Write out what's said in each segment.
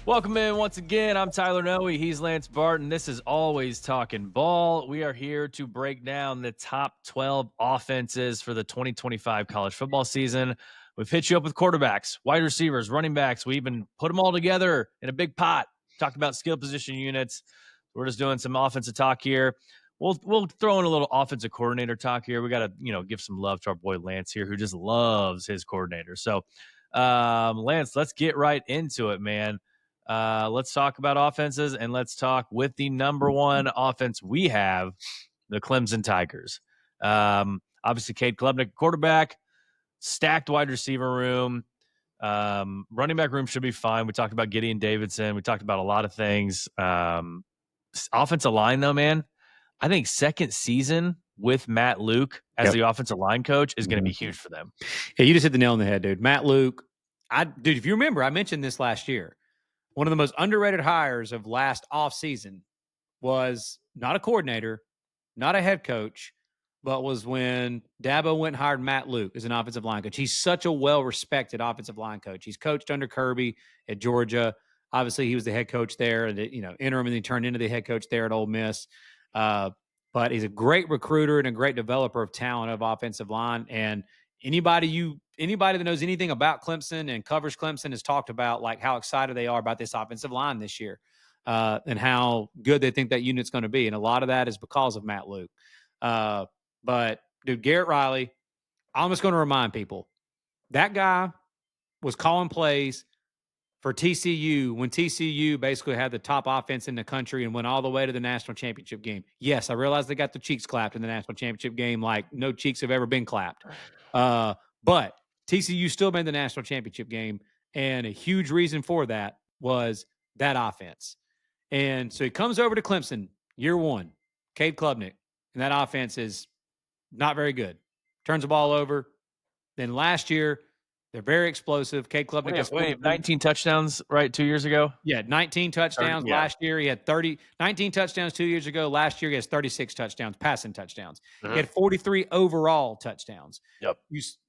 Welcome in once again. I'm Tyler Noe. He's Lance Barton. This is Always Talking Ball. We are here to break down the top 12 offenses for the 2025 college football season. We've hit you up with quarterbacks, wide receivers, running backs. We even put them all together in a big pot. Talked about skill position units. We're just doing some offensive talk here. We'll throw in a little offensive coordinator talk here. We got to give some love to our boy Lance here, who just loves his coordinator. So, Lance, let's get right into it, man. Let's talk about offenses, and let's talk with the number one offense we have, the Clemson Tigers. Obviously, Cade Klubnik, quarterback, stacked wide receiver room. Running back room should be fine. We talked about Gideon Davidson. We talked about a lot of things. Offensive line, though, man, I think second season with Matt Luke as the offensive line coach is going to be huge for them. Yeah, you just hit the nail on the head, dude. Matt Luke, if you remember, I mentioned this last year. One of the most underrated hires of last offseason was not a coordinator, not a head coach, but was when Dabo went and hired Matt Luke as an offensive line coach. He's such a well-respected offensive line coach. He's coached under Kirby at Georgia. Obviously, he was the head coach there, and interim, and then turned into the head coach there at Ole Miss. But he's a great recruiter and a great developer of talent of offensive line. And anybody that knows anything about Clemson and covers Clemson has talked about like how excited they are about this offensive line this year, and how good they think that unit's going to be. And a lot of that is because of Matt Luke. But dude, Garrett Riley, I'm just going to remind people, that guy was calling plays for TCU when TCU basically had the top offense in the country and went all the way to the national championship game. Yes, I realize they got their cheeks clapped in the national championship game like no cheeks have ever been clapped. But TCU still made the national championship game, and a huge reason for that was that offense. And so he comes over to Clemson, year one, Cade Klubnik, and that offense is not very good. Turns the ball over. Then last year, they're very explosive. Cade Klubnik 19 touchdowns, right, 2 years ago? Yeah, 19 touchdowns. Last year, he had 19 touchdowns 2 years ago. Last year, he has 36 touchdowns, passing touchdowns. Mm-hmm. He had 43 overall touchdowns. Yep.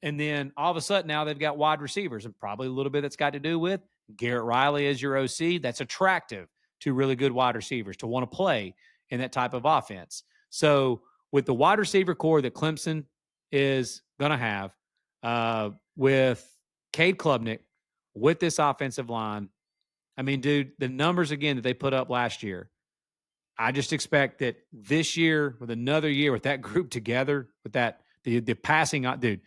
And then all of a sudden, now they've got wide receivers, and probably a little bit that's got to do with Garrett Riley as your OC. That's attractive to really good wide receivers to want to play in that type of offense. So with the wide receiver core that Clemson is going to have, with Cade Klubnik, with this offensive line, I mean, dude, the numbers again that they put up last year, I just expect that this year, with another year with that group together, with that the passing, dude,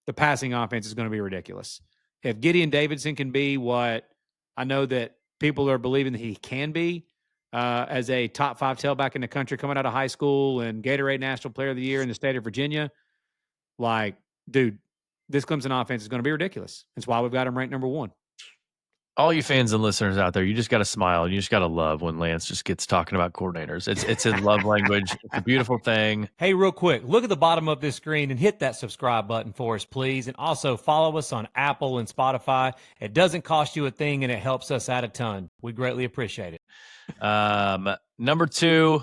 the passing offense is going to be ridiculous. If Gideon Davidson can be what I know that people are believing that he can be, as a top 5 tailback in the country coming out of high school and Gatorade National Player of the Year in the state of Virginia, like, dude, this Clemson offense is going to be ridiculous. That's why we've got him ranked number 1. All you fans and listeners out there, you just got to smile and you just got to love when Lance just gets talking about coordinators. It's his love language. It's a beautiful thing. Hey, real quick, look at the bottom of this screen and hit that subscribe button for us, please. And also follow us on Apple and Spotify. It doesn't cost you a thing, and it helps us out a ton. We greatly appreciate it. Number 2,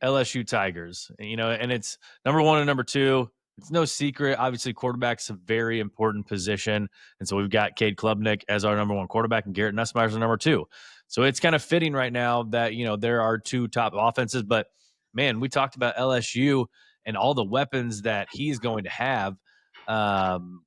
LSU Tigers. And it's number 1 and number 2. It's no secret. Obviously, quarterback's a very important position. And so we've got Cade Klubnik as our number 1 quarterback and Garrett Nussmeier as our number 2. So it's kind of fitting right now that, there are 2 top offenses. But, man, we talked about LSU and all the weapons that he's going to have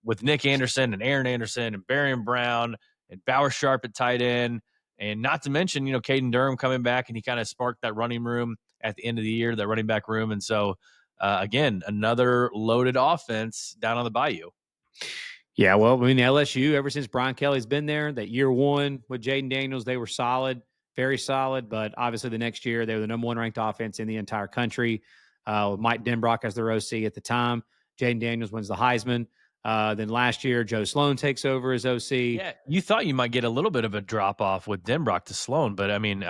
with Nick Anderson and Aaron Anderson and Barian Brown and Bauer Sharp at tight end. And not to mention, Caden Durham coming back, and he kind of sparked that running room at the end of the year, that running back room. And so, again, another loaded offense down on the Bayou. Yeah, well, I mean, LSU, ever since Brian Kelly's been there, that year 1 with Jaden Daniels, they were solid, very solid. But obviously the next year, they were the number 1 ranked offense in the entire country, with Mike Denbrock as their OC at the time. Jaden Daniels wins the Heisman. Then last year, Joe Sloan takes over as OC. Yeah, you thought you might get a little bit of a drop-off with Denbrock to Sloan, but, I mean,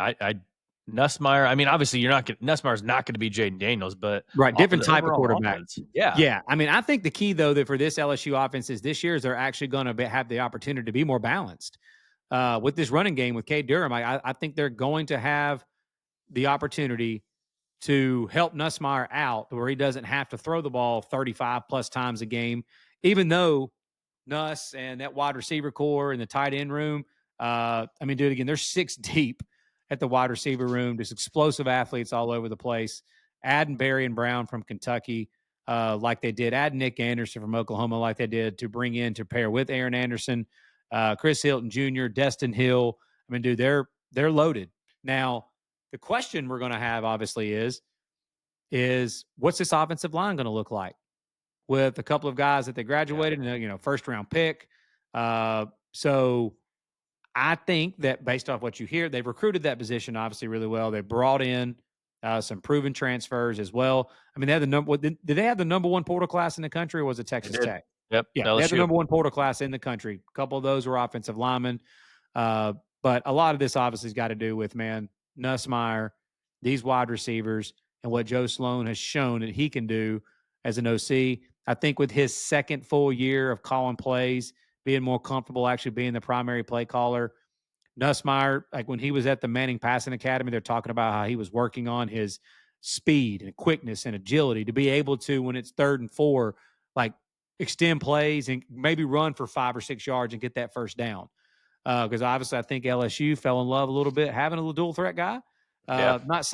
Nussmeier, I mean, obviously Nussmeier's not going to be Jaden Daniels, but right, different type of quarterback. Offense. Yeah. I mean, I think the key though that for this LSU offense is this year is they're actually going to have the opportunity to be more balanced with this running game with Cade Durham. I think they're going to have the opportunity to help Nussmeier out where he doesn't have to throw the ball 35 plus times a game, even though Nuss and that wide receiver core and the tight end room, I mean, dude, again, they're 6 deep at the wide receiver room. Just explosive athletes all over the place. Adding Barry and Brown from Kentucky, like they did. Add Nick Anderson from Oklahoma, like they did, to bring in to pair with Aaron Anderson, Chris Hilton Jr., Destin Hill. I mean, dude, they're loaded. Now, the question we're going to have, obviously, is what's this offensive line going to look like with a couple of guys that they graduated and, first round pick. So I think that based off what you hear, they've recruited that position obviously really well. They brought in some proven transfers as well. I mean, they had did they have the number 1 portal class in the country, or was it Texas Tech? Yep. Yeah, LSU. they had the number 1 portal class in the country. A couple of those were offensive linemen. But a lot of this obviously has got to do with, Nussmeier, these wide receivers, and what Joe Sloan has shown that he can do as an OC. I think with his second full year of calling plays, being more comfortable actually being the primary play caller, Nussmeier, like when he was at the Manning Passing Academy, they're talking about how he was working on his speed and quickness and agility to be able to, when it's 3rd and 4, like extend plays and maybe run for 5 or 6 yards and get that first down. Because obviously I think LSU fell in love a little bit having a dual threat guy. Not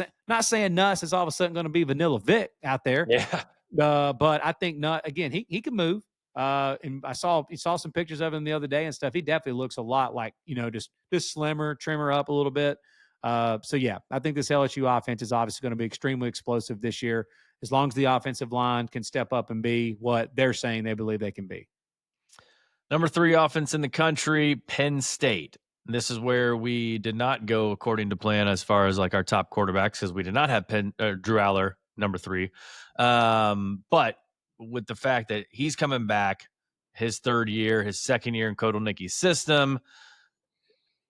saying Nuss is all of a sudden going to be Vanilla Vic out there. Yeah. But I think again, he can move. And I saw some pictures of him the other day and stuff. He definitely looks a lot like, just slimmer, trimmer up a little bit. So yeah, I think this LSU offense is obviously going to be extremely explosive this year, as long as the offensive line can step up and be what they're saying they believe they can be. Number 3 offense in the country, Penn State. This is where we did not go according to plan as far as like our top quarterbacks, because we did not have Drew Aller, number 3. But with the fact that he's coming back, his 3rd year, his 2nd year in Kotelnicki's system,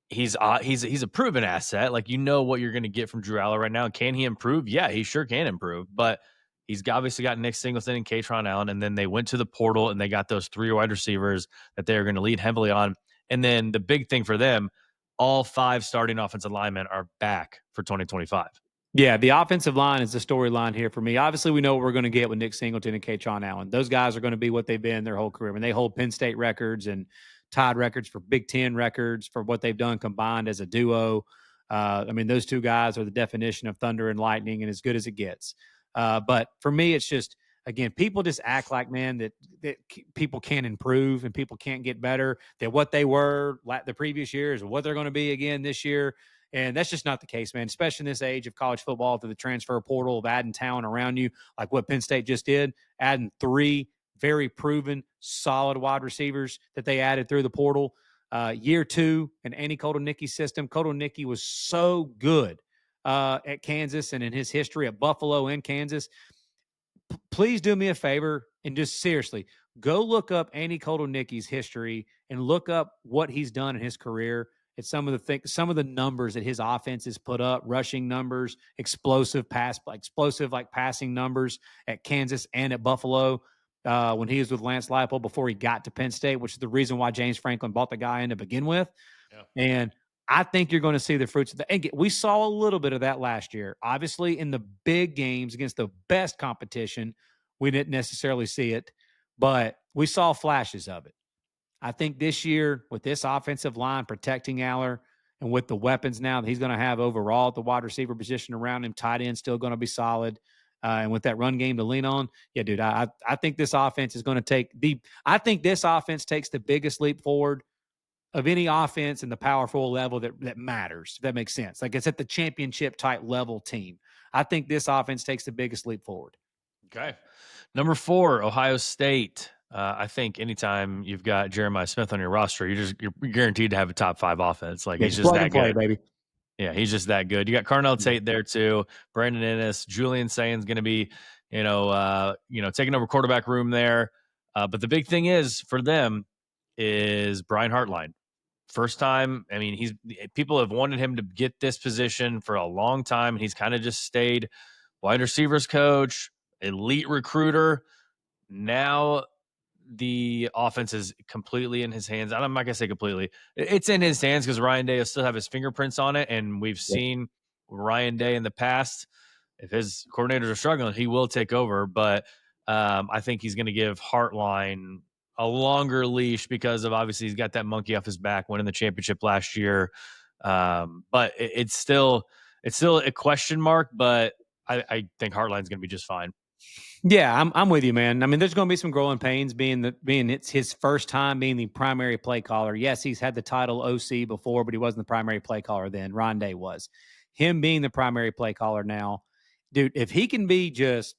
he's a proven asset. Like, what you're going to get from Drew Aller right now. Can he improve? Yeah, he sure can improve. But he's obviously got Nick Singleton and Katron Allen, and then they went to the portal and they got those 3 wide receivers that they're going to lead heavily on. And then the big thing for them, all 5 starting offensive linemen are back for 2025. Yeah, the offensive line is the storyline here for me. Obviously, we know what we're going to get with Nick Singleton and Katron Allen. Those guys are going to be what they've been their whole career. I mean, they hold Penn State records and tied records for Big Ten records for what they've done combined as a duo. I mean, those 2 guys are the definition of thunder and lightning, and as good as it gets. But for me, it's just, again, people just act like, that people can't improve and people can't get better, that what they were the previous year is what they're going to be again this year. And that's just not the case, man, especially in this age of college football, through the transfer portal, of adding talent around you, like what Penn State just did, adding 3 very proven, solid wide receivers that they added through the portal. Year 2 in Andy Kotelnicki's system. Kotelnicki was so good at Kansas and in his history at Buffalo and Kansas. Please do me a favor and just seriously go look up Andy Kotelnicki's history and look up what he's done in his career. It's some of the numbers that his offense has put up, rushing numbers, explosive passing numbers at Kansas and at Buffalo when he was with Lance Leipold before he got to Penn State, which is the reason why James Franklin bought the guy in to begin with. Yeah. And I think you're going to see the fruits of that. And we saw a little bit of that last year. Obviously, in the big games against the best competition, we didn't necessarily see it, but we saw flashes of it. I think this year, with this offensive line protecting Aller and with the weapons now that he's going to have overall at the wide receiver position around him, tight end still going to be solid. And with that run game to lean on, yeah, dude, I think this offense is going to I think this offense takes the biggest leap forward of any offense in the powerful level that matters, if that makes sense. Like, it's at the championship type level team. I think this offense takes the biggest leap forward. Okay. Number 4, Ohio State. I think anytime you've got Jeremiah Smith on your roster, you're guaranteed to have a top 5 offense. Like, he's just that good, baby. Yeah, he's just that good. You got Carnell Tate there too. Brandon Ennis, Julian Sain's going to be, taking over quarterback room there. But the big thing is for them is Brian Hartline. First time. I mean, people have wanted him to get this position for a long time, and he's kind of just stayed wide receivers coach, elite recruiter. Now the offense is completely in his hands. I'm not going to say completely. It's in his hands because Ryan Day will still have his fingerprints on it. And we've seen Ryan Day in the past. If his coordinators are struggling, he will take over. But I think he's going to give Hartline a longer leash because of obviously he's got that monkey off his back winning the championship last year. But it's still a question mark, but I think Hartline's going to be just fine. Yeah, I'm with you, man. I mean, there's going to be some growing pains being it's his first time being the primary play caller. Yes, he's had the title OC before, but he wasn't the primary play caller then. Rondé was. Him being the primary play caller now, dude, if he can be just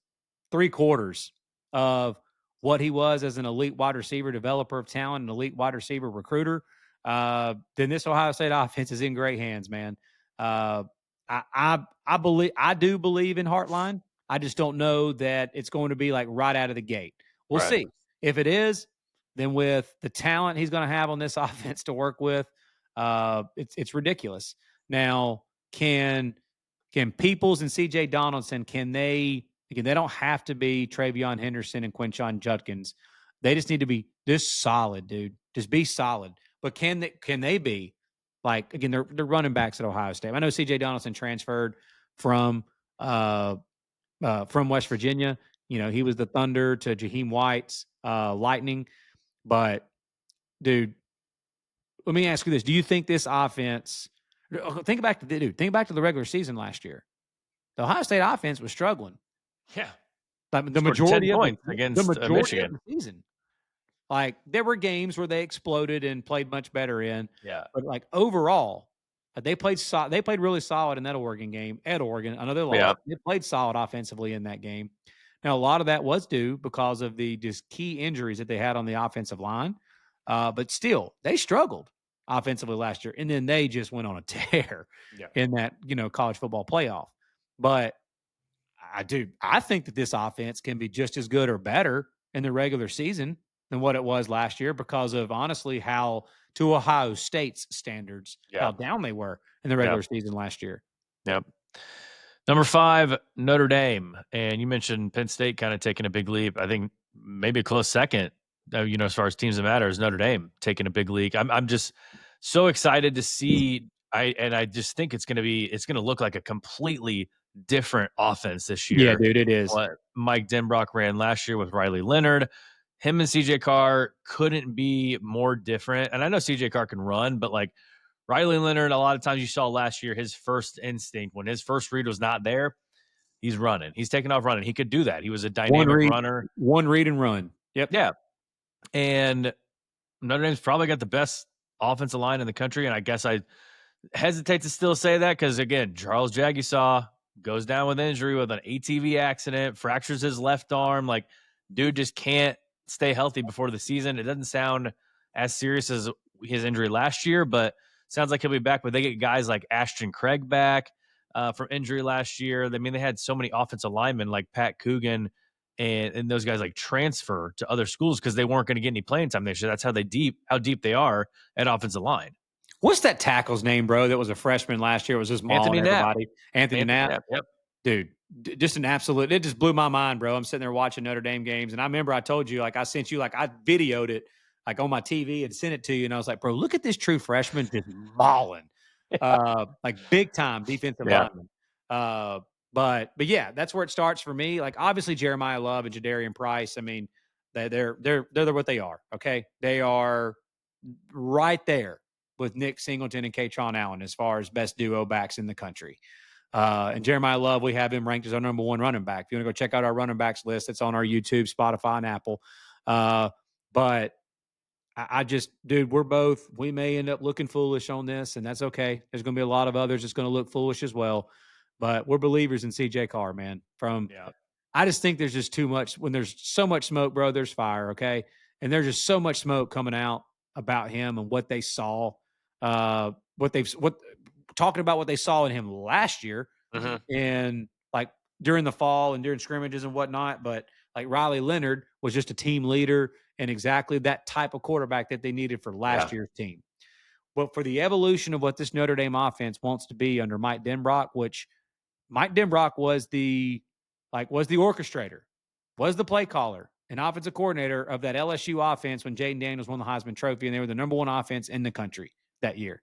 3/4 of what he was as an elite wide receiver developer of talent, an elite wide receiver recruiter, then this Ohio State offense is in great hands, man. I do believe in Hartline. I just don't know that it's going to be like right out of the gate. We'll Right. see. If it is, then with the talent he's going to have on this offense to work with, it's ridiculous. Now, can Peoples and CJ Donaldson, they don't have to be Travion Henderson and Quinshon Judkins. They just need to be this solid, dude. Just be solid. But can they be like, again, they're running backs at Ohio State. I know CJ Donaldson transferred from West Virginia. You know, he was the Thunder to Jaheim White's Lightning. But, dude, let me ask you this. Do you think this offense – think back to the regular season last year. The Ohio State offense was struggling. Yeah. Like the Scored 10 majority of points the against majority Michigan. of the season. Like, there were games where they exploded and played much better in. Yeah. But, like, overall, they played really solid in that Oregon game at Oregon. I know they lost. Yeah. They played solid offensively in that game. Now, a lot of that was due because of the just key injuries that they had on the offensive line. But still, they struggled offensively last year. And then they just went on a tear in that, college football playoff. But I think that this offense can be just as good or better in the regular season than what it was last year because of, honestly, how to Ohio State's standards, how down they were in the regular season last year. Yep. Number 5, Notre Dame. And you mentioned Penn State kind of taking a big leap. I think maybe a close second, as far as teams that matter, is Notre Dame taking a big leap. I'm just so excited to see. I just think it's going to look like a completely different offense this year. Yeah, dude, it is. What Mike Denbrock ran last year with Riley Leonard. Him and CJ Carr couldn't be more different. And I know CJ Carr can run, but like Riley Leonard, a lot of times you saw last year, his first instinct when his first read was not there, he's running. He's taking off running. He could do that. He was a dynamic runner. One read and run. Yep. Yeah. And Notre Dame's probably got the best offensive line in the country. And I guess I hesitate to still say that because, again, Charles Jagisaw goes down with injury with an ATV accident, fractures his left arm. Like, dude just can't stay healthy before the season. It doesn't sound as serious as his injury last year, but sounds like he'll be back. But they get guys like Ashton Craig back from injury last year. I mean, they had so many offensive linemen like Pat Coogan and those guys like transfer to other schools because they weren't going to get any playing time this year. That's how deep they are at offensive line. What's that tackle's name, bro? That was a freshman last year. It was just mauling everybody. Anthony Knapp. Yep. Dude, just an absolute. It just blew my mind, bro. I'm sitting there watching Notre Dame games, and I remember I told you, like, I sent you, like, I videoed it, like, on my TV and sent it to you, and I was like, bro, look at this true freshman just mauling, like big time defensive lineman. But yeah, that's where it starts for me. Like, obviously Jeremiah Love and Jadarian Price. I mean, they're what they are. Okay, they are right there with Nick Singleton and Katron Allen as far as best duo backs in the country. And Jeremiah Love, we have him ranked as our number 1 running back. If you want to go check out our running backs list, it's on our YouTube, Spotify, and Apple. But I just, dude, we may end up looking foolish on this, and that's okay. There's going to be a lot of others that's going to look foolish as well. But we're believers in CJ Carr, man. I just think there's just too much. When there's so much smoke, bro, there's fire, okay? And there's just so much smoke coming out about him and what they saw, talking about what they saw in him last year and like during the fall and during scrimmages and whatnot. But like Riley Leonard was just a team leader and exactly that type of quarterback that they needed for last year's team. But for the evolution of what this Notre Dame offense wants to be under Mike Denbrock, which Mike Denbrock was the orchestrator, was the play caller, and offensive coordinator of that LSU offense when Jaden Daniels won the Heisman Trophy, and they were the number 1 offense in the country that year.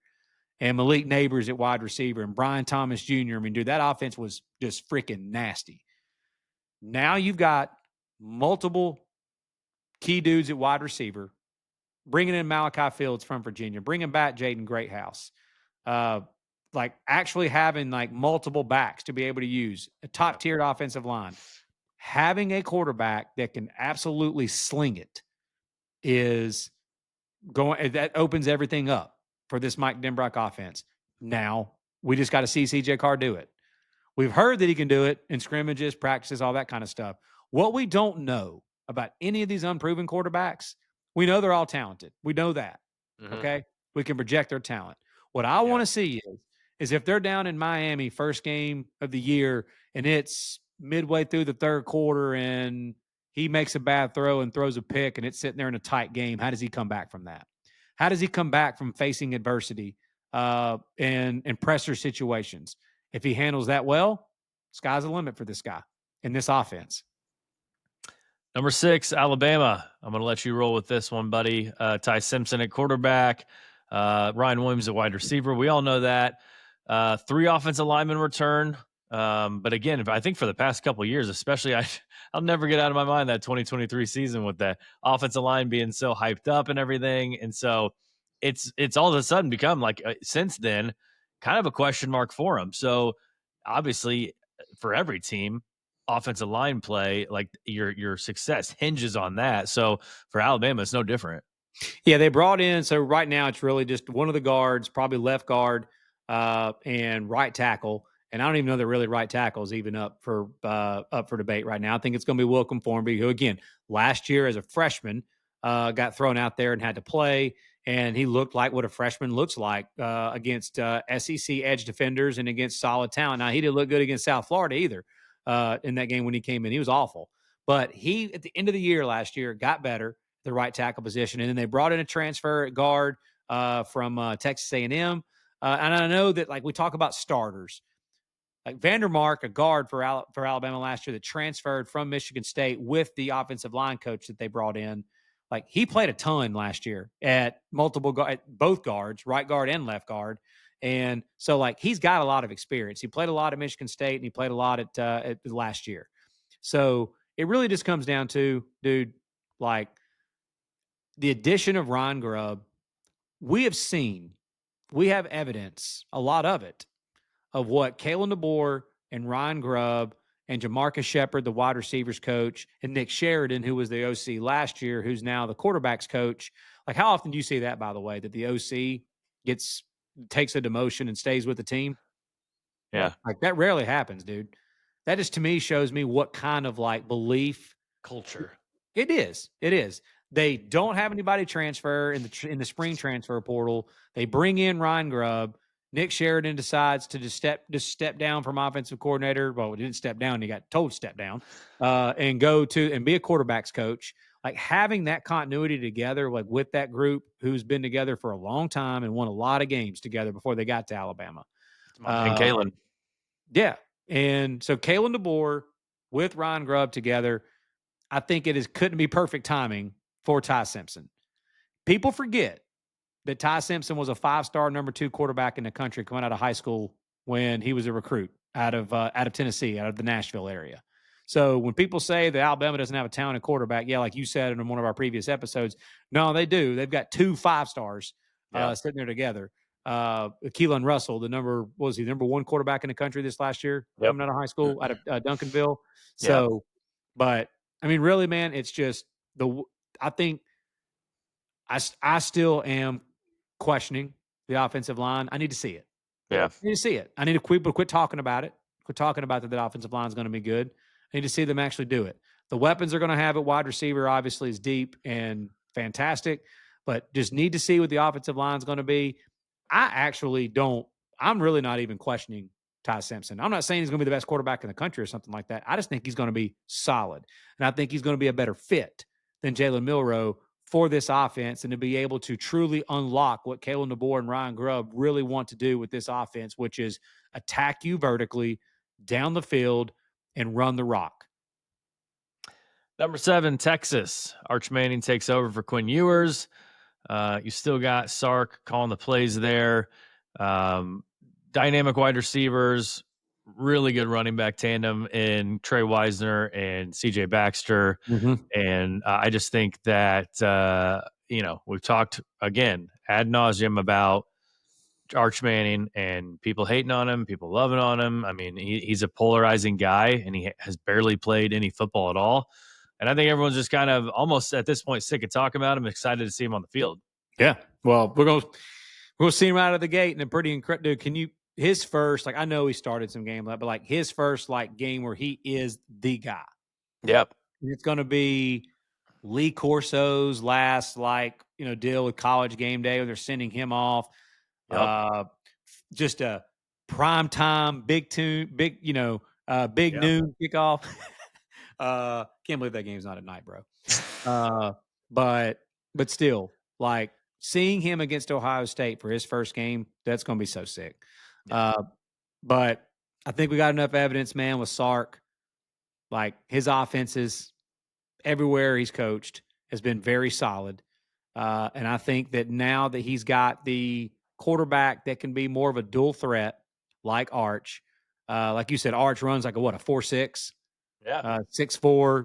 And Malik Neighbors at wide receiver and Brian Thomas Jr. I mean, dude, that offense was just freaking nasty. Now you've got multiple key dudes at wide receiver, bringing in Malachi Fields from Virginia, bringing back Jaden Greathouse, like actually having like multiple backs to be able to use a top tiered offensive line, having a quarterback that can absolutely sling it that opens everything up for this Mike Denbrock offense. Now we just got to see CJ Carr do it. We've heard that he can do it in scrimmages, practices, all that kind of stuff. What we don't know about any of these unproven quarterbacks, we know they're all talented. We know that. Mm-hmm. Okay. We can project their talent. What I want to see is if they're down in Miami, first game of the year, and it's midway through the third quarter and he makes a bad throw and throws a pick and it's sitting there in a tight game, how does he come back from that? How does he come back from facing adversity and pressure situations? If he handles that well, sky's the limit for this guy in this offense. Number 6, Alabama. I'm going to let you roll with this one, buddy. Ty Simpson at quarterback, Ryan Williams at wide receiver. We all know that. 3 offensive linemen return. But again, I think for the past couple of years, especially, I'll never get out of my mind that 2023 season with the offensive line being so hyped up and everything. And so it's all of a sudden become like, since then, kind of a question mark for him. So obviously for every team, offensive line play, like your success hinges on that. So for Alabama, it's no different. Yeah, they brought in, so right now it's really just one of the guards, probably left guard and right tackle. And I don't even know that really right tackle is even up for debate right now. I think it's going to be Wilcom Formby, who again last year as a freshman got thrown out there and had to play, and he looked like what a freshman looks like against SEC edge defenders and against solid talent. Now he didn't look good against South Florida either in that game when he came in. He was awful, but he at the end of the year last year got better, the right tackle position, and then they brought in a transfer at guard from Texas A&M. And I know that like we talk about starters. Like Vandermark, a guard for Alabama last year that transferred from Michigan State with the offensive line coach that they brought in. Like he played a ton last year at both guards, right guard and left guard. And so like he's got a lot of experience. He played a lot at Michigan State and he played a lot at last year. So it really just comes down to, dude, like the addition of Ryan Grubb. We have evidence, a lot of it, of what Kalen DeBoer and Ryan Grubb and Jamarcus Shepard, the wide receivers coach, and Nick Sheridan, who was the OC last year, who's now the quarterback's coach. Like, how often do you see that, by the way, that the OC takes a demotion and stays with the team? Yeah. Like, that rarely happens, dude. That just, to me, shows me what kind of, like, belief. Culture. It is. It is. They don't have anybody transfer in the spring transfer portal. They bring in Ryan Grubb. Nick Sheridan decides to just step down from offensive coordinator. Well, he didn't step down; he got told to step down, and be a quarterback's coach. Like having that continuity together, like with that group who's been together for a long time and won a lot of games together before they got to Alabama. And Kalen, yeah, and so Kalen DeBoer with Ryan Grubb together, I think couldn't be perfect timing for Ty Simpson. People forget that Ty Simpson was a 5-star number 2 quarterback in the country coming out of high school when he was a recruit out of Tennessee, out of the Nashville area. So when people say that Alabama doesn't have a talented quarterback, yeah, like you said in one of our previous episodes, no, they do. They've got 2 5-stars sitting there together. Keelan Russell, number 1 quarterback in the country this last year, coming out of high school out of Duncanville. So, but I mean, really, man, it's just I think I still am questioning the offensive line. I need to see it. Yeah. I need to see it. I need to quit talking about it. Quit talking about that the offensive line is going to be good. I need to see them actually do it. The weapons they're going to have at wide receiver obviously is deep and fantastic, but just need to see what the offensive line is going to be. I'm really not even questioning Ty Simpson. I'm not saying he's going to be the best quarterback in the country or something like that. I just think he's going to be solid. And I think he's going to be a better fit than Jalen Milroe for this offense and to be able to truly unlock what Kalen DeBoer and Ryan Grubb really want to do with this offense, which is attack you vertically down the field and run the rock. Number 7, Texas. Arch Manning takes over for Quinn Ewers. You still got Sark calling the plays there. Dynamic wide receivers. really good running back tandem in Trey Wisner and CJ Baxter. And I just think that, we've talked again ad nauseum about Arch Manning and people hating on him, people loving on him. I mean, he's a polarizing guy and he has barely played any football at all. And I think everyone's just kind of almost at this point sick of talking about him, excited to see him on the field. Yeah. Well, we're gonna see him out of the gate, and a pretty incredible dude. Can you his first, like, I know he started some game, but like his first like game where he is the guy. Yep. It's gonna be Lee Corso's last deal with College Game Day where they're sending him off. Yep. Just a prime time, big noon kickoff. Can't believe that game's not at night, bro. But still, like seeing him against Ohio State for his first game, that's going to be so sick. Yeah. But I think we got enough evidence, man, with Sark. Like his offenses everywhere he's coached has been very solid. And I think that now that he's got the quarterback that can be more of a dual threat like Arch, like you said, Arch runs like a 4.6, 6'4",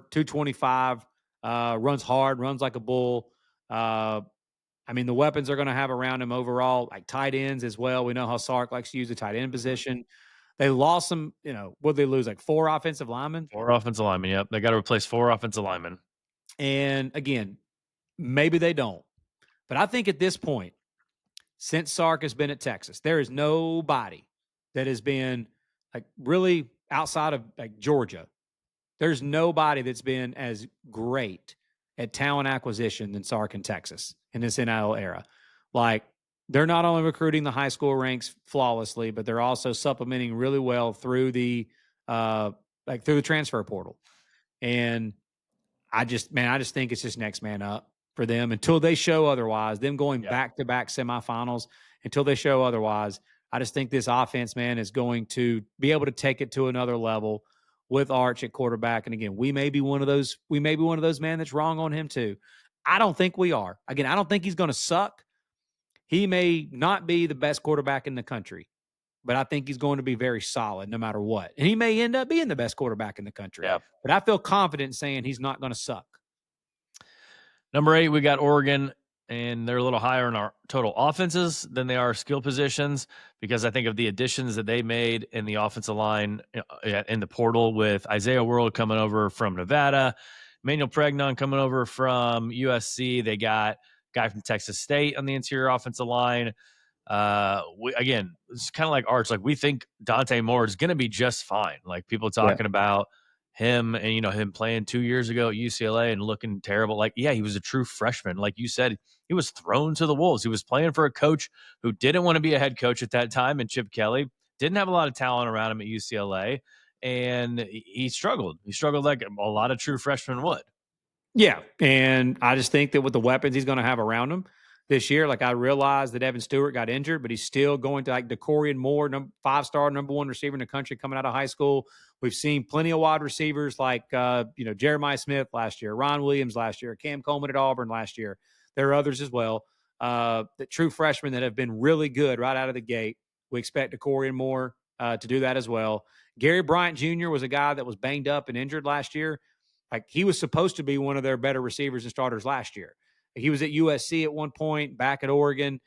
225, runs hard, runs like a bull. I mean, the weapons are going to have around him overall, like tight ends as well. We know how Sark likes to use the tight end position. They lost some, what did they lose? Like 4 offensive linemen? 4 offensive linemen, yep. They got to replace 4 offensive linemen. And again, maybe they don't. But I think at this point, since Sark has been at Texas, there is nobody that has been like really outside of like Georgia. There's nobody that's been as great at talent acquisition than Sark in Texas in this NIL era. Like they're not only recruiting the high school ranks flawlessly, but they're also supplementing really well through the transfer portal. And I just think it's just next man up for them until they show otherwise. Them going back-to-back semifinals until they show otherwise. I just think this offense, man, is going to be able to take it to another level with Arch at quarterback. And again, we may be one of those, man, that's wrong on him too. I don't think we are. Again, I don't think he's going to suck. He may not be the best quarterback in the country, but I think he's going to be very solid no matter what. And he may end up being the best quarterback in the country. Yeah. But I feel confident saying he's not going to suck. Number 8, we got Oregon, and they're a little higher in our total offenses than they are skill positions because I think of the additions that they made in the offensive line in the portal with Isaiah World coming over from Nevada, Manuel Pregnon coming over from USC. They got a guy from Texas State on the interior offensive line. Again, it's kind of like Arch. Like we think Dante Moore is going to be just fine. Like people talking about him and, him playing 2 years ago at UCLA and looking terrible. Like, yeah, he was a true freshman. Like you said, he was thrown to the wolves. He was playing for a coach who didn't want to be a head coach at that time. And Chip Kelly didn't have a lot of talent around him at UCLA. And he struggled. He struggled like a lot of true freshmen would. Yeah. And I just think that with the weapons he's going to have around him this year, like I realized that Evan Stewart got injured, but he's still going to like DeCorian Moore, 5-star number 1 receiver in the country coming out of high school. We've seen plenty of wide receivers like, Jeremiah Smith last year, Ron Williams last year, Cam Coleman at Auburn last year. There are others as well. The true freshmen that have been really good right out of the gate. We expect DeCorian Moore to do that as well. Gary Bryant Jr. was a guy that was banged up and injured last year. Like he was supposed to be one of their better receivers and starters last year. He was at USC at one point, back at Oregon.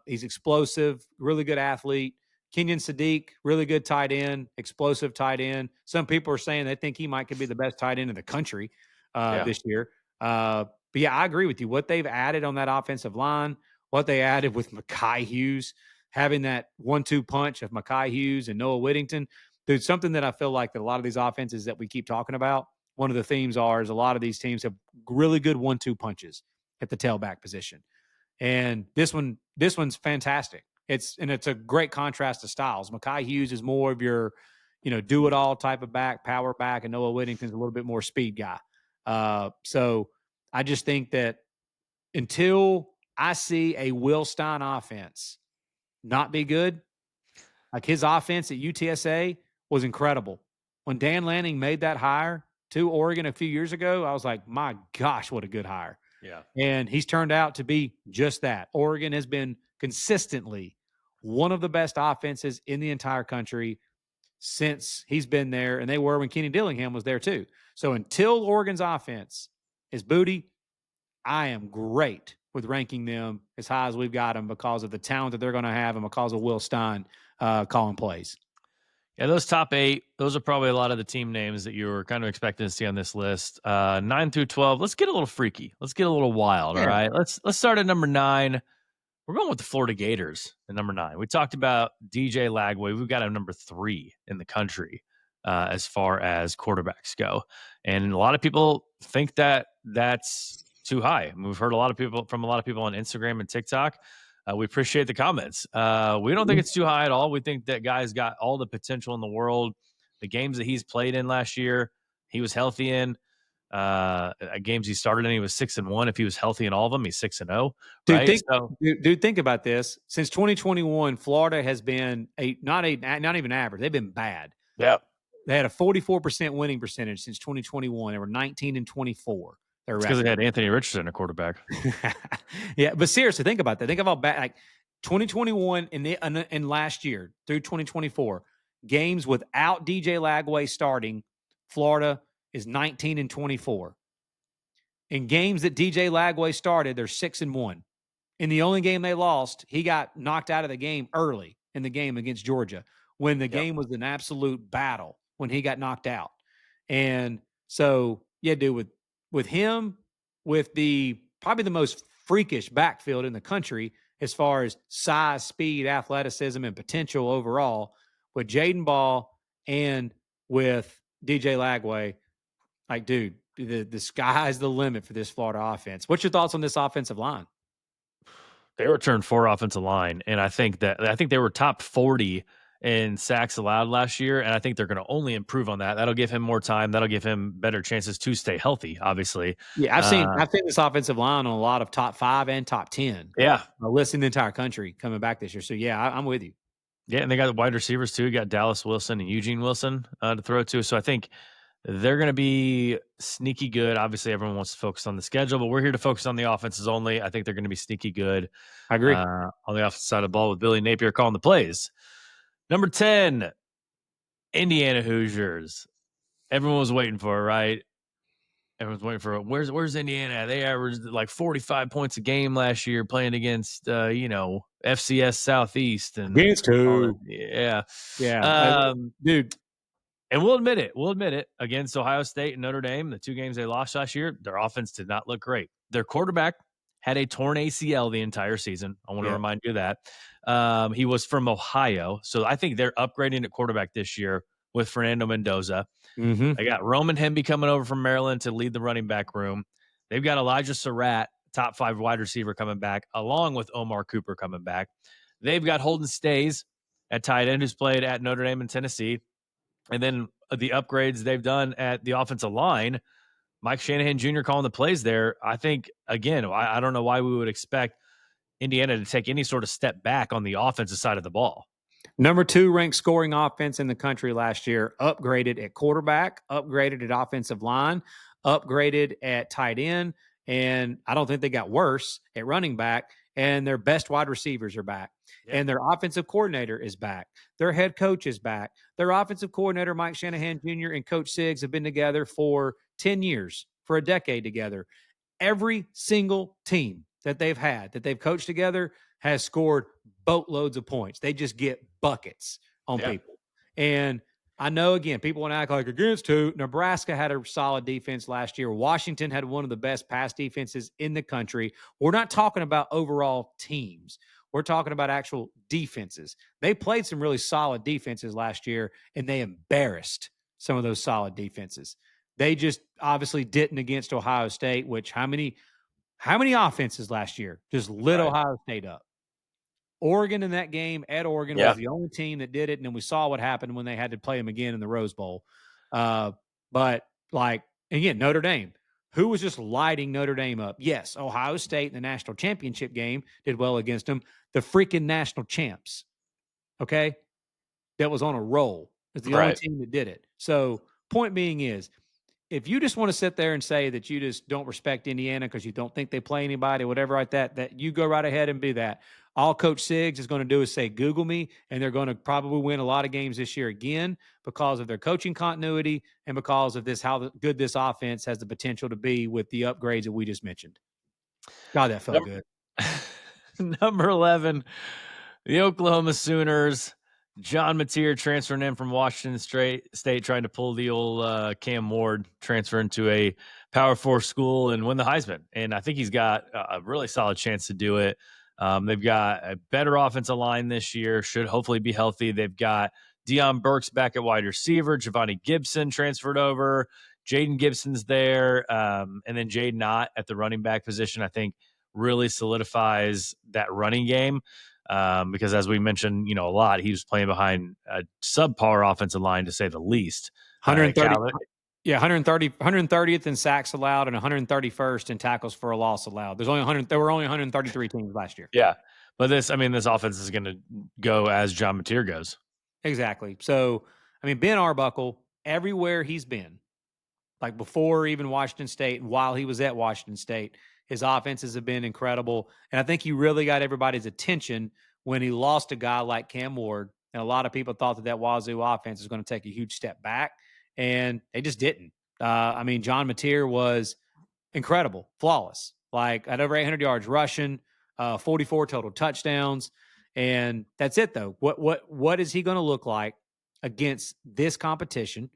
He's explosive, really good athlete. Kenyon Sadiq, really good tight end, explosive tight end. Some people are saying they think he could be the best tight end in the country this year. But yeah, I agree with you. What they've added on that offensive line, what they added with Mekhi Hughes, having that 1-2 punch of Mekhi Hughes and Noah Whittington, dude, something that I feel like that a lot of these offenses that we keep talking about, one of the themes is a lot of these teams have really good 1-2 punches at the tailback position. And this one's fantastic. It's a great contrast to styles. Mekhi Hughes is more of your, do it all type of back, power back, and Noah Whittington's a little bit more speed guy. So I just think that until I see a Will Stein offense not be good, like his offense at UTSA was incredible. When Dan Lanning made that hire to Oregon a few years ago, I was like, my gosh, what a good hire. Yeah. And he's turned out to be just that. Oregon has been consistently one of the best offenses in the entire country since he's been there, and they were when Kenny Dillingham was there too. So until Oregon's offense is booty, I am great with ranking them as high as we've got them because of the talent that they're going to have and because of Will Stein calling plays. Yeah, those top 8, those are probably a lot of the team names that you were kind of expecting to see on this list. 9 through 12, let's get a little freaky. Let's get a little wild, all right? Let's start at number 9. We're going with the Florida Gators at number 9. We talked about DJ Lagway. We've got him number 3 in the country as far as quarterbacks go. And a lot of people think that that's too high. I mean, we've heard a lot of people on Instagram and TikTok. We appreciate the comments. We don't think it's too high at all. We think that guy's got all the potential in the world. The games that he's played in last year, he was healthy in. Games he started in, he was 6-1. If he was healthy in all of them, he's 6-0. Right? Dude, think about this. Since 2021, Florida has been not even average. They've been bad. Yeah. They had a 44% winning percentage since 2021. They were 19-24. It's because they had Anthony Richardson, a quarterback. Yeah, but seriously, think about that. Think about bad, like 2021 and last year through 2024 games without DJ Lagway starting. Florida is 19-24. In games that DJ Lagway started, they're 6-1. In the only game they lost, he got knocked out of the game early in the game against Georgia when the game was an absolute battle when he got knocked out. And so, yeah, dude, with him, with probably the most freakish backfield in the country as far as size, speed, athleticism, and potential overall, with Jaden Ball and with DJ Lagway, like, dude, the sky's the limit for this Florida offense. What's your thoughts on this offensive line? They returned 4 offensive line, and I think they were top 40 in sacks allowed last year, and I think they're going to only improve on that. That'll give him more time. That'll give him better chances to stay healthy, obviously. Yeah, I've seen this offensive line on a lot of top 5 and top 10. Yeah. Listing the entire country coming back this year. So, yeah, I'm with you. Yeah, and they got the wide receivers, too. You got Dallas Wilson and Eugene Wilson to throw to. So I think they're going to be sneaky good. Obviously, everyone wants to focus on the schedule, but we're here to focus on the offenses only. I think they're going to be sneaky good. I agree. On the offensive side of the ball with Billy Napier calling the plays. Number 10, Indiana Hoosiers. Everyone was waiting for it, right? Everyone's waiting for it. Where's Indiana? They averaged like 45 points a game last year playing against, FCS Southeast. And against who? Yeah. Dude. And we'll admit it. Against Ohio State and Notre Dame, the 2 games they lost last year, their offense did not look great. Their quarterback had a torn ACL the entire season. I want to remind you of that. He was from Ohio. So I think they're upgrading at quarterback this year with Fernando Mendoza. Mm-hmm. They got Roman Hemby coming over from Maryland to lead the running back room. They've got Elijah Surratt, top 5 wide receiver, coming back, along with Omar Cooper coming back. They've got Holden Stays at tight end, who's played at Notre Dame and Tennessee. And then the upgrades they've done at the offensive line, Mike Shanahan Jr. calling the plays there. I think, again, I don't know why we would expect Indiana to take any sort of step back on the offensive side of the ball. Number 2 ranked scoring offense in the country last year, upgraded at quarterback, upgraded at offensive line, upgraded at tight end, and I don't think they got worse at running back, and their best wide receivers are back, and their offensive coordinator is back. Their head coach is back. Their offensive coordinator, Mike Shanahan Jr., and Coach Siggs have been together for 10 years, for a decade together. Every single team that they've had, that they've coached together, has scored boatloads of points. They just get buckets on people. And I know, again, people want to act like against who. Nebraska had a solid defense last year. Washington had one of the best pass defenses in the country. We're not talking about overall teams. We're talking about actual defenses. They played some really solid defenses last year, and they embarrassed some of those solid defenses. They just obviously didn't against Ohio State, which how many offenses last year just lit Ohio State up? Oregon in that game at Oregon was the only team that did it, and then we saw what happened when they had to play them again in the Rose Bowl. But, like, again, Notre Dame. Who was just lighting Notre Dame up? Yes, Ohio State in the national championship game did well against them. The freaking national champs, okay, that was on a roll. It's the only team that did it. So, point being is, if you just want to sit there and say that you just don't respect Indiana because you don't think they play anybody, whatever like that, that you go right ahead and be that. All Coach Siggs is going to do is say, Google me, and they're going to probably win a lot of games this year again because of their coaching continuity and because of how good this offense has the potential to be with the upgrades that we just mentioned. God, that felt good. Number 11, the Oklahoma Sooners. John Mateer transferring in from Washington State, trying to pull the old Cam Ward transfer into a Power 4 school and win the Heisman. And I think he's got a really solid chance to do it. They've got a better offensive line this year, should hopefully be healthy. They've got Deion Burks back at wide receiver, Giovanni Gibson transferred over, Jaden Gibson's there, and then Jaden Ott at the running back position, I think really solidifies that running game. Because as we mentioned, a lot, he was playing behind a subpar offensive line to say the least. 130, 130th in sacks allowed and 131st in tackles for a loss allowed. There were only 133 teams last year. Yeah, but this offense is going to go as John Mateer goes. Exactly. So, Ben Arbuckle, everywhere he's been, like before even Washington State and while he was at Washington State, his offenses have been incredible. And I think he really got everybody's attention when he lost a guy like Cam Ward. And a lot of people thought that Wazoo offense was going to take a huge step back, and they just didn't. John Mateer was incredible, flawless, like at over 800 yards rushing, 44 total touchdowns. And that's it, though. What is he going to look like against this competition?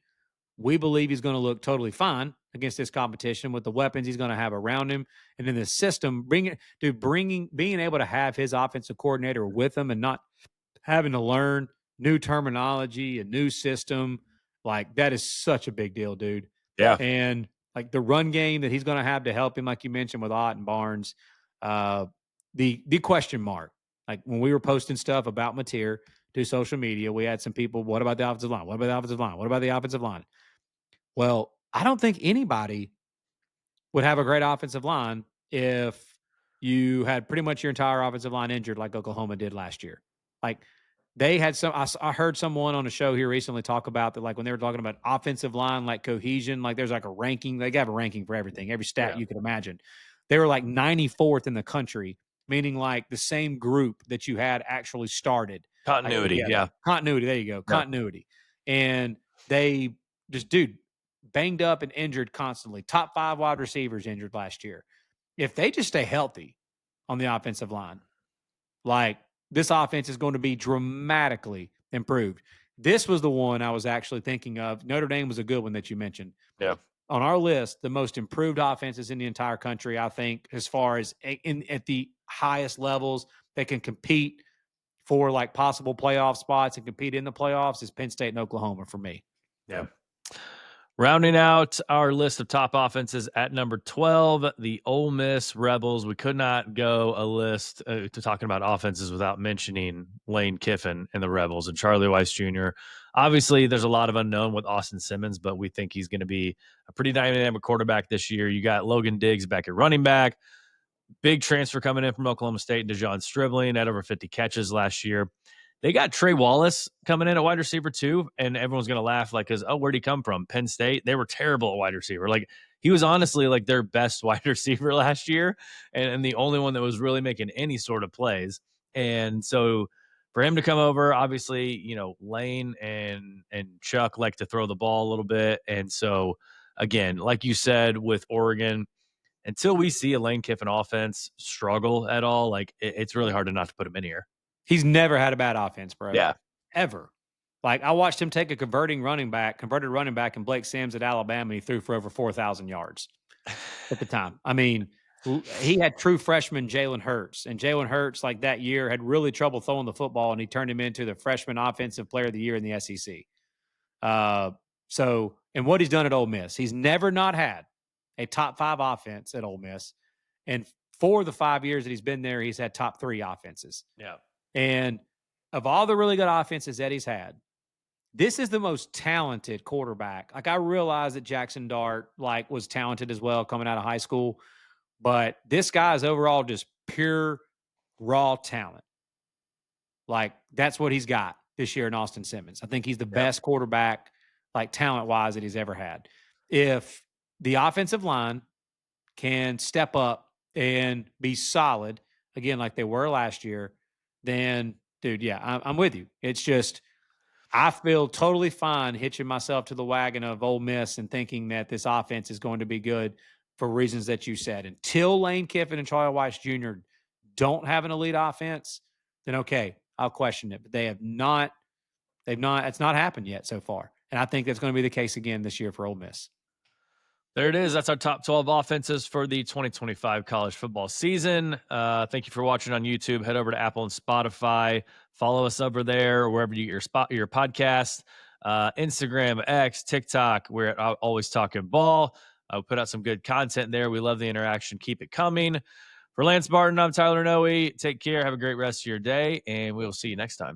We believe he's going to look totally fine against this competition with the weapons he's going to have around him. And in the system, being able to have his offensive coordinator with him and not having to learn new terminology, a new system, like that is such a big deal, dude. Yeah. And like the run game that he's going to have to help him, like you mentioned with Ott and Barnes, the question mark, like when we were posting stuff about Mateer to social media, we had some people, what about the offensive line? What about the offensive line? What about the offensive line? Well, I don't think anybody would have a great offensive line if you had pretty much your entire offensive line injured like Oklahoma did last year. Like they had I heard someone on a show here recently talk about that, like when they were talking about offensive line, like cohesion, like there's like a ranking. They have a ranking for everything, every stat you can imagine. They were like 94th in the country, meaning like the same group that you had actually started. Continuity, Continuity, there you go, continuity. And they just, banged up and injured constantly. Top 5 wide receivers injured last year. If they just stay healthy on the offensive line, like this offense is going to be dramatically improved. This was the one I was actually thinking of. Notre Dame was a good one that you mentioned. Yeah. On our list, the most improved offenses in the entire country, I think, as far as at the highest levels that can compete for like possible playoff spots and compete in the playoffs is Penn State and Oklahoma for me. Yeah. Rounding out our list of top offenses at number 12, the Ole Miss Rebels. We could not go a list to talking about offenses without mentioning Lane Kiffin and the Rebels and Charlie Weiss Jr. Obviously, there's a lot of unknown with Austin Simmons, but we think he's going to be a pretty dynamic quarterback this year. You got Logan Diggs back at running back. Big transfer coming in from Oklahoma State, DeJon Stribling had over 50 catches last year. They got Trey Wallace coming in at wide receiver too, and everyone's going to laugh like, where'd he come from? Penn State? They were terrible at wide receiver. Like, he was honestly like their best wide receiver last year and the only one that was really making any sort of plays. And so for him to come over, obviously, Lane and Chuck like to throw the ball a little bit. And so, again, like you said with Oregon, until we see a Lane Kiffin offense struggle at all, like it's really hard to not to put him in here. He's never had a bad offense, bro. Yeah. Ever. Like I watched him take a converted running back in Blake Sims at Alabama, and he threw for over 4,000 yards at the time. He had true freshman Jalen Hurts, and Jalen Hurts, like that year, had really trouble throwing the football, and he turned him into the freshman offensive player of the year in the SEC. And what he's done at Ole Miss, he's never not had a top 5 offense at Ole Miss. And for the 5 years that he's been there, he's had top 3 offenses. Yeah. And of all the really good offenses that he's had, this is the most talented quarterback. Like I realize that Jackson Dart was talented as well coming out of high school, but this guy is overall just pure raw talent. Like that's what he's got this year in Austin Simmons. I think he's the best quarterback, like talent-wise, that he's ever had. If the offensive line can step up and be solid, again, like they were last year, then, dude, yeah, I'm with you. It's just I feel totally fine hitching myself to the wagon of Ole Miss and thinking that this offense is going to be good for reasons that you said. Until Lane Kiffin and Charlie Weiss Jr. don't have an elite offense, then okay, I'll question it. But they have not. It's not happened yet so far. And I think that's going to be the case again this year for Ole Miss. There it is. That's our top 12 offenses for the 2025 college football season. Thank you for watching on YouTube. Head over to Apple and Spotify. Follow us over there, wherever you get your podcast. Instagram, X, TikTok. We're at Always Talking Ball. We put out some good content there. We love the interaction. Keep it coming. For Lance Barton, I'm Tyler Noe. Take care. Have a great rest of your day, and we will see you next time.